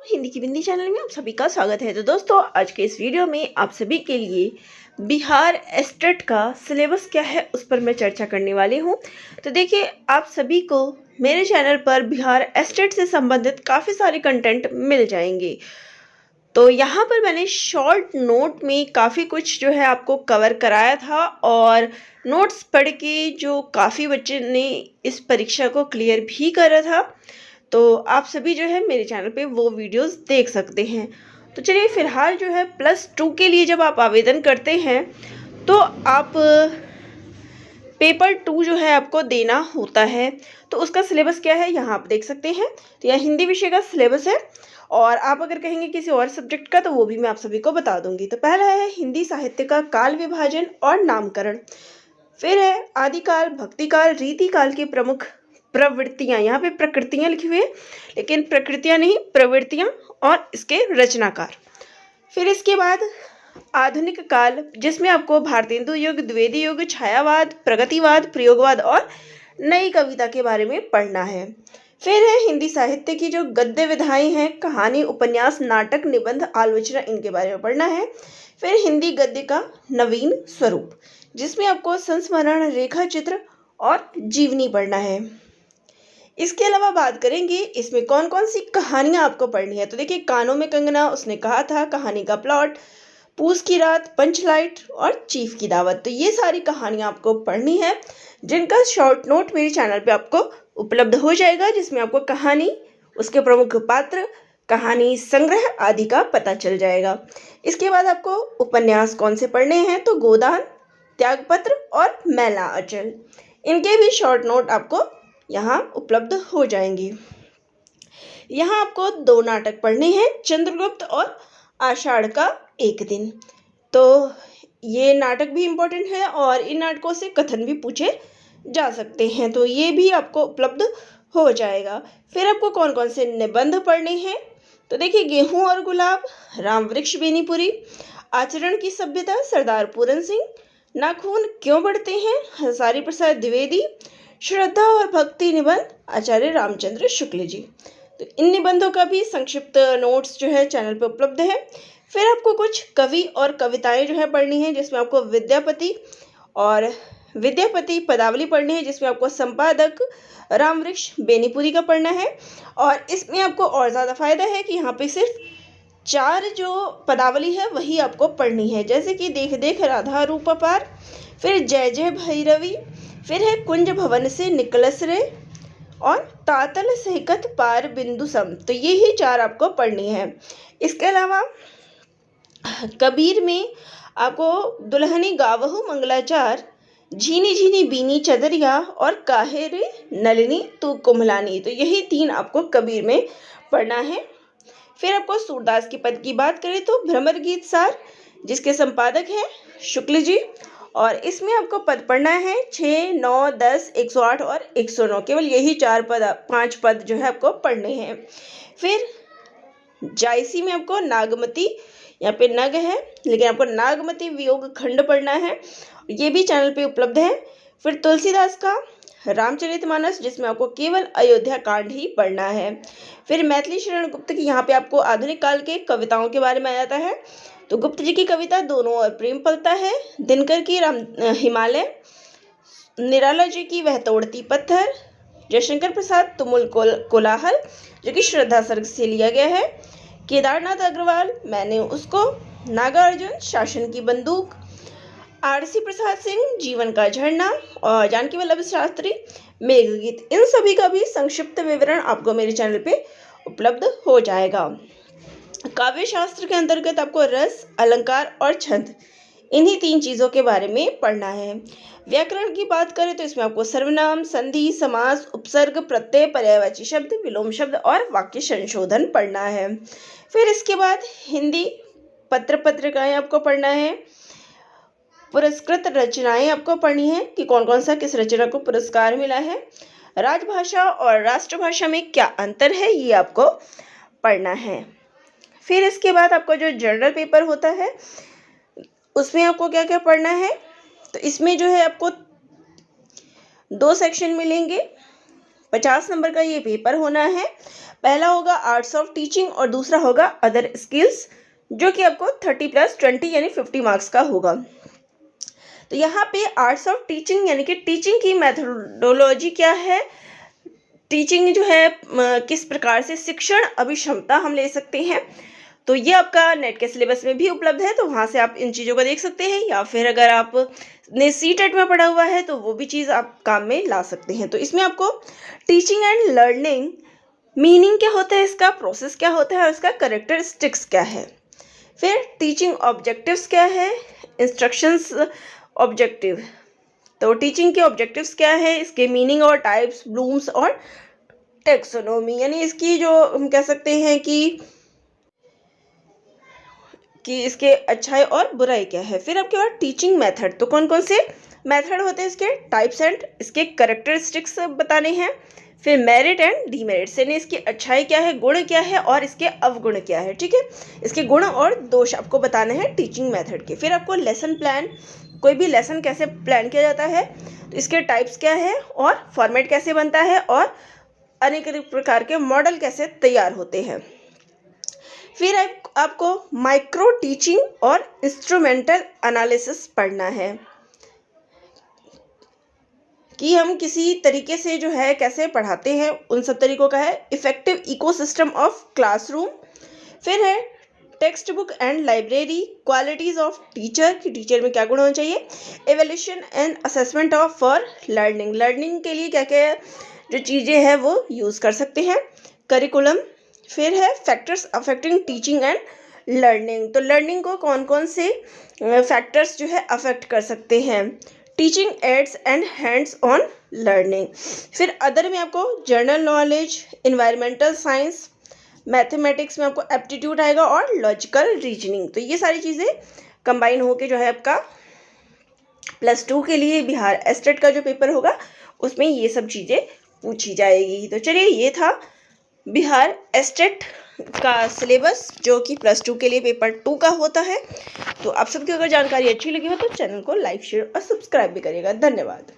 हिंदी की बिंदी चैनल में आप सभी का स्वागत है। तो दोस्तों, आज के इस वीडियो में आप सभी के लिए बिहार एस्टेट का सिलेबस क्या है उस पर मैं चर्चा करने वाली हूं। तो देखिए, आप सभी को मेरे चैनल पर बिहार एस्टेट से संबंधित काफ़ी सारे कंटेंट मिल जाएंगे। तो यहाँ पर मैंने शॉर्ट नोट में काफ़ी कुछ जो है आपको कवर कराया था और नोट्स पढ़ के जो काफ़ी बच्चे ने इस परीक्षा को क्लियर भी करा था। तो आप सभी जो है मेरे चैनल पे वो वीडियोस देख सकते हैं। तो चलिए, फिलहाल जो है +2 के लिए जब आप आवेदन करते हैं तो आप पेपर 2 जो है आपको देना होता है। तो उसका सिलेबस क्या है यहाँ आप देख सकते हैं। तो यह हिंदी विषय का सिलेबस है और आप अगर कहेंगे किसी और सब्जेक्ट का तो वो भी मैं आप सभी को बता दूंगी। तो पहला है हिंदी साहित्य का काल विभाजन और नामकरण। फिर है आदिकाल, भक्तिकाल, रीतिकाल की प्रमुख प्रवृत्तियां। यहाँ पे प्रकृतियां लिखी हुई है लेकिन प्रकृतियां नहीं, प्रवृत्तियां और इसके रचनाकार। फिर इसके बाद आधुनिक काल, जिसमें आपको भारतेंदु युग, द्विवेदी युग, छायावाद, प्रगतिवाद, प्रयोगवाद और नई कविता के बारे में पढ़ना है। फिर है हिंदी साहित्य की जो गद्य विधाएं हैं, कहानी, उपन्यास, नाटक, निबंध, आलोचना, इनके बारे में पढ़ना है। फिर हिंदी गद्य का नवीन स्वरूप, जिसमें आपको संस्मरण, रेखा चित्र और जीवनी पढ़ना है। इसके अलावा बात करेंगे इसमें कौन कौन सी कहानियां आपको पढ़नी है। तो देखिए, कानों में कंगना, उसने कहा था, कहानी का प्लॉट, पूस की रात, पंचलाइट और चीफ की दावत। तो ये सारी कहानियां आपको पढ़नी है, जिनका शॉर्ट नोट मेरे चैनल पे आपको उपलब्ध हो जाएगा, जिसमें आपको कहानी, उसके प्रमुख पात्र, कहानी संग्रह आदि का पता चल जाएगा। इसके बाद आपको उपन्यास कौन से पढ़ने हैं, तो गोदान, त्यागपत्र और मैला अचल, इनके भी शॉर्ट नोट आपको यहाँ उपलब्ध हो जाएंगे। यहाँ आपको 2 नाटक पढ़ने हैं, चंद्रगुप्त और आषाढ़ का एक दिन। तो ये नाटक भी इम्पोर्टेंट है और इन नाटकों से कथन भी पूछे जा सकते हैं, तो ये भी आपको उपलब्ध हो जाएगा। फिर आपको कौन कौन से निबंध पढ़ने हैं, तो देखिए, गेहूं और गुलाब, राम वृक्ष बेनीपुरी, आचरण की सभ्यता, सरदार पूरन सिंह, नाखून क्यों बढ़ते हैं, हंसारी प्रसाद द्विवेदी, श्रद्धा और भक्ति निबंध, आचार्य रामचंद्र शुक्ल जी। तो इन निबंधों का भी संक्षिप्त नोट्स जो है चैनल पर उपलब्ध है। फिर आपको कुछ कवि और कविताएं जो है पढ़नी है, जिसमें आपको विद्यापति पदावली पढ़नी है, जिसमें आपको संपादक राम वृक्ष बेनीपुरी का पढ़ना है। और इसमें आपको और ज़्यादा फायदा है कि यहाँ पे सिर्फ 4 जो पदावली है वही आपको पढ़नी है, जैसे कि देख देख राधा रूप पार, फिर जय जय भैरवी, फिर है कुंज भवन से निकलस रे और तातल सहकत पार बिंदु सम। तो ये ही 4 आपको पढ़नी है। इसके अलावा कबीर में आपको दुल्हनी गावहु मंगलाचार, झीनी झीनी बीनी चदरिया और काहे रे नलिनी तू कुम्हलानी। तो यही 3 आपको कबीर में पढ़ना है। फिर आपको सूरदास की पद की बात करें तो भ्रमर गीत सार, जिसके संपादक हैं शुक्ल जी, और इसमें आपको पद पढ़ना है 6, 9, 10, 108 और 109। केवल यही 5 पद जो है आपको पढ़ने हैं। फिर जायसी में आपको नागमती, यहाँ पे नग है लेकिन आपको नागमती वियोग खंड पढ़ना है, ये भी चैनल पे उपलब्ध है। फिर तुलसीदास का रामचरितमानस, जिसमें आपको केवल अयोध्या कांड ही पढ़ना है। फिर मैथिली शरण गुप्त की, यहाँ पे आपको आधुनिक काल के कविताओं के बारे में आ जाता है। तो गुप्त जी की कविता दोनों और प्रेम पलता है, दिनकर की हिमालय, निराला जी की वह तोड़ती पत्थर, जयशंकर प्रसाद तुमुल कोलाहल, जो कि श्रद्धा सर्ग से लिया गया है, केदारनाथ अग्रवाल मैंने उसको, नागार्जुन शासन की बंदूक, आरसी प्रसाद सिंह जीवन का झरना और जानकी वल्लभ शास्त्री मेघगीत। इन सभी का भी संक्षिप्त विवरण आपको मेरे चैनल पे उपलब्ध हो जाएगा। काव्य शास्त्र के अंतर्गत आपको रस, अलंकार और छंद, इन्हीं 3 चीज़ों के बारे में पढ़ना है। व्याकरण की बात करें तो इसमें आपको सर्वनाम, संधि, समास, उपसर्ग, प्रत्यय, पर्यायवाची शब्द, विलोम शब्द और वाक्य संशोधन पढ़ना है। फिर इसके बाद हिंदी पत्रिकाएं आपको पढ़ना है। पुरस्कृत रचनाएं आपको पढ़नी है कि कौन कौन सा किस रचना को पुरस्कार मिला है। राजभाषा और राष्ट्रभाषा में क्या अंतर है, ये आपको पढ़ना है। फिर इसके बाद आपको जो जनरल पेपर होता है उसमें आपको क्या क्या पढ़ना है, तो इसमें जो है आपको 2 सेक्शन मिलेंगे। 50 नंबर का ये पेपर होना है। पहला होगा आर्ट्स ऑफ टीचिंग और दूसरा होगा अदर स्किल्स, जो कि आपको 30+20 यानी 50 मार्क्स का होगा। तो यहाँ पे आर्ट्स ऑफ टीचिंग यानी कि टीचिंग की मेथोडोलॉजी क्या है, टीचिंग जो है किस प्रकार से शिक्षण अभिक्षमता हम ले सकते हैं, तो ये आपका नेट के सिलेबस में भी उपलब्ध है, तो वहाँ से आप इन चीज़ों को देख सकते हैं। या फिर अगर आपने सीटेट में पढ़ा हुआ है तो वो भी चीज़ आप काम में ला सकते हैं। तो इसमें आपको टीचिंग एंड लर्निंग मीनिंग क्या होता है, इसका प्रोसेस क्या होता है और इसका कैरेक्टरिस्टिक्स क्या है। फिर टीचिंग ऑब्जेक्टिव्स क्या है, इंस्ट्रक्शंस ऑब्जेक्टिव, तो टीचिंग के ऑब्जेक्टिव्स क्या है, इसके मीनिंग और टाइप्स, ब्लूम्स और टेक्सोनोमी, यानी इसकी जो हम कह सकते हैं कि इसके अच्छाई और बुराई क्या है। फिर आपके पास टीचिंग मेथड, तो कौन कौन से मेथड होते हैं, इसके टाइप्स एंड इसके कैरेक्टरिस्टिक्स बताने हैं। फिर मेरिट एंड डीमेरिट्स, यानी इसकी अच्छाई क्या है, गुण क्या है और इसके अवगुण क्या है, ठीक है, इसके गुण और दोष आपको बताने हैं टीचिंग मेथड के। फिर आपको लेसन प्लान, कोई भी लेसन कैसे प्लान किया जाता है, तो इसके टाइप्स क्या है और फॉर्मेट कैसे बनता है और अनेक प्रकार के मॉडल कैसे तैयार होते हैं। फिर आपको माइक्रो टीचिंग और इंस्ट्रूमेंटल एनालिसिस पढ़ना है कि हम किसी तरीके से जो है कैसे पढ़ाते हैं, उन सब तरीकों का है। Effective ecosystem of classroom. फिर है text book and library, qualities of teacher, कि टीचर में क्या गुण होना चाहिए। Evaluation and assessment of for learning, learning के लिए क्या क्या जो चीज़ें हैं वो यूज़ कर सकते हैं। करिकुलम। फिर है factors affecting teaching and learning, तो लर्निंग को कौन कौन से फैक्टर्स जो है अफेक्ट कर सकते हैं। Teaching ads and hands on learning. फिर अदर में आपको general knowledge, environmental science, mathematics में आपको एप्टीट्यूड आएगा और लॉजिकल रीजनिंग। तो ये सारी चीज़ें कंबाइन होके जो है आपका +2 के लिए बिहार एस्टेट का जो पेपर होगा उसमें ये सब चीज़ें पूछी जाएगी। तो चलिए, ये था बिहार एस्टेट का सिलेबस, जो कि +2 के लिए पेपर 2 का होता है। तो आप सबकी अगर जानकारी अच्छी लगी हो तो चैनल को लाइक, शेयर और सब्सक्राइब भी करिएगा। धन्यवाद।